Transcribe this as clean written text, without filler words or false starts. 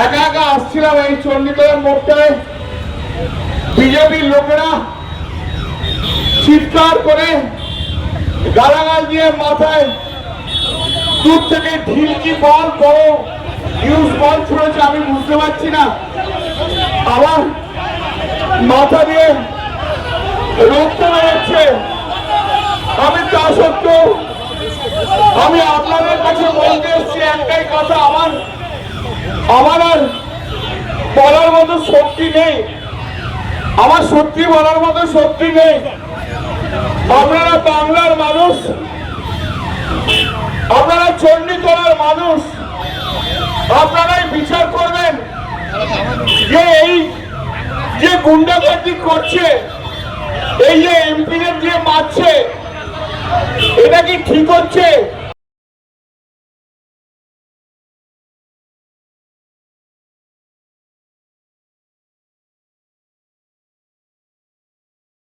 একা একা আসছিলাম এই চণ্ডীতলার মোড়টায়, বিজেপির লোকেরা চিৎকার করে গালাগাল দিয়ে মাথায় দূর থেকে ঢিলকি বল বড় ইউজ বল ছুড়েছে। আমি বুঝতে পারছি না, আমার মাথা দিয়ে রক্ত বেরোচ্ছে। আমি তা সত্ত্বেও আমি আপনাদের কাছে বলতে এসেছি একটাই কথা, আমার আর বলার মতো শক্তি নেই, আমার সত্যি বলার মতো শক্তি নেই। আপনারা বাংলার মানুষ, আপনারা চণ্ডীতলার মানুষ, আপনারাই বিচার করবেন যে এই যে গুন্ডাগর্দি করছে, এই যে এমপিদের দিয়ে মারছে, এটা কি ঠিক হচ্ছে?